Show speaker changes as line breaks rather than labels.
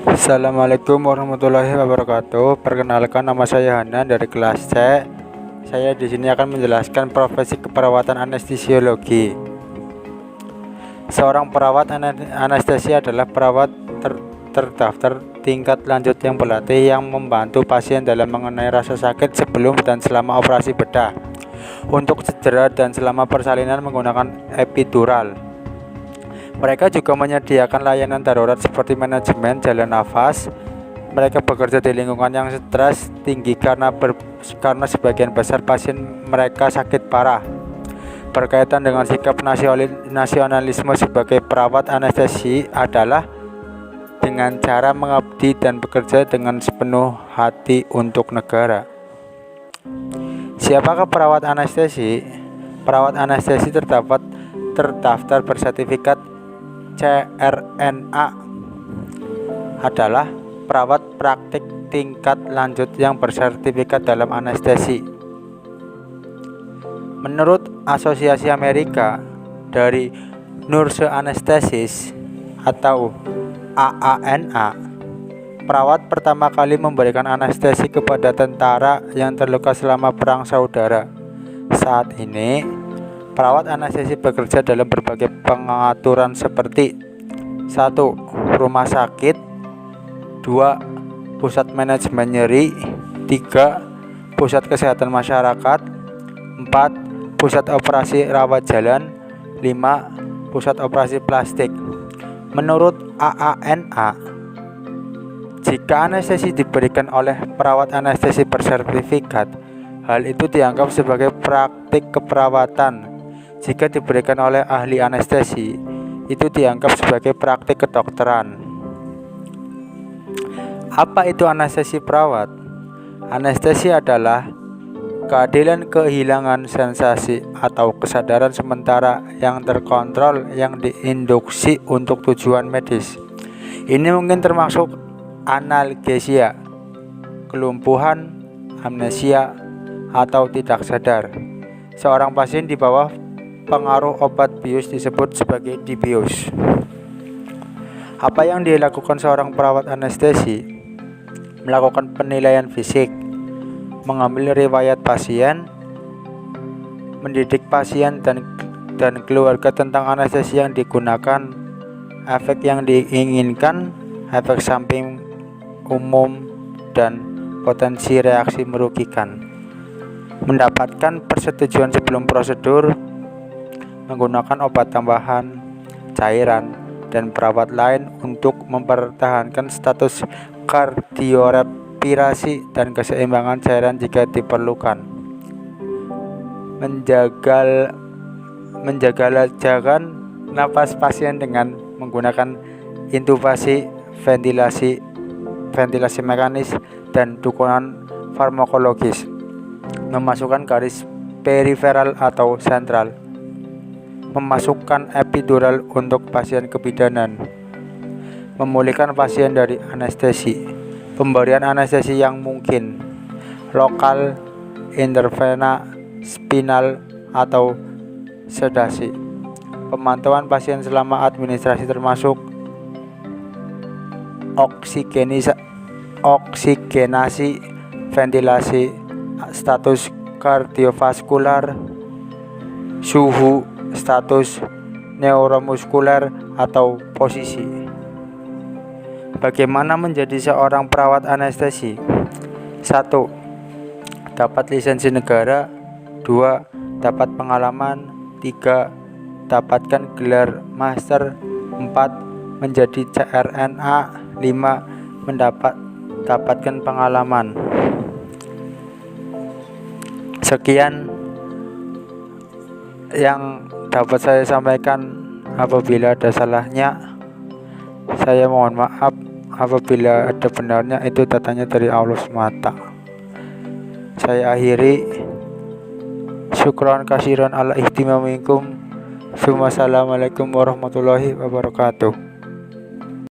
Assalamualaikum warahmatullahi wabarakatuh. Perkenalkan, nama saya Hana dari kelas C. Saya di sini akan menjelaskan profesi keperawatan anestesiologi. Seorang perawat anestesi adalah perawat terdaftar tingkat lanjut yang berlatih yang membantu pasien dalam mengenai rasa sakit sebelum dan selama operasi bedah, untuk cedera dan selama persalinan menggunakan epidural. Mereka juga menyediakan layanan darurat seperti manajemen jalan nafas. Mereka bekerja di lingkungan yang stres tinggi karena sebagian besar pasien mereka sakit parah. Berkaitan dengan sikap nasionalisme sebagai perawat anestesi adalah dengan cara mengabdi dan bekerja dengan sepenuh hati untuk negara. Siapakah perawat anestesi? Perawat anestesi terdaftar bersertifikat CRNA adalah perawat praktik tingkat lanjut yang bersertifikat dalam anestesi. Menurut Asosiasi Amerika dari Nurse Anesthesis atau AANA, perawat pertama kali memberikan anestesi kepada tentara yang terluka selama perang saudara. Saat ini, perawat anestesi bekerja dalam berbagai pengaturan seperti 1. Rumah sakit, 2. Pusat manajemen nyeri, 3. Pusat kesehatan masyarakat, 4. Pusat operasi rawat jalan, 5. Pusat operasi plastik. Menurut AANA, jika anestesi diberikan oleh perawat anestesi bersertifikat, hal itu dianggap sebagai praktik keperawatan. Jika diberikan oleh ahli anestesi, itu dianggap sebagai praktik kedokteran. Apa itu anestesi perawat? Anestesi adalah keadilan kehilangan sensasi atau kesadaran sementara yang terkontrol yang diinduksi untuk tujuan medis. Ini mungkin termasuk analgesia, kelumpuhan, amnesia, atau tidak sadar. Seorang pasien di bawah pengaruh obat bius disebut sebagai dibius. Apa yang dilakukan seorang perawat anestesi? Melakukan penilaian fisik, mengambil riwayat pasien, mendidik pasien dan keluarga tentang anestesi yang digunakan, efek yang diinginkan, efek samping umum, dan potensi reaksi merugikan. Mendapatkan persetujuan sebelum prosedur, menggunakan obat tambahan, cairan, dan perawat lain untuk mempertahankan status kardiorespirasi dan keseimbangan cairan jika diperlukan. Menjaga napas pasien dengan menggunakan intubasi, ventilasi mekanis, dan dukungan farmakologis. Memasukkan garis periferal atau sentral. Memasukkan epidural untuk pasien kebidanan. Memulihkan pasien dari anestesi. Pemberian anestesi yang mungkin, lokal, intravena, spinal, atau sedasi. Pemantauan pasien selama administrasi termasuk oksigenasi, ventilasi, status kardiovaskular, suhu, status neuromuskuler, atau posisi. Bagaimana menjadi seorang perawat anestesi? 1. Dapat lisensi negara. 2. Dapat pengalaman. 3. Dapatkan gelar master. 4. Menjadi CRNA. 5. Dapatkan pengalaman. Sekian yang dapat saya sampaikan. Apabila ada salahnya, saya mohon maaf. Apabila ada benarnya, itu datanya dari Allah semata. Saya akhiri. Syukran kasiran ala ihtimamikum. Assalamualaikum warahmatullahi wabarakatuh.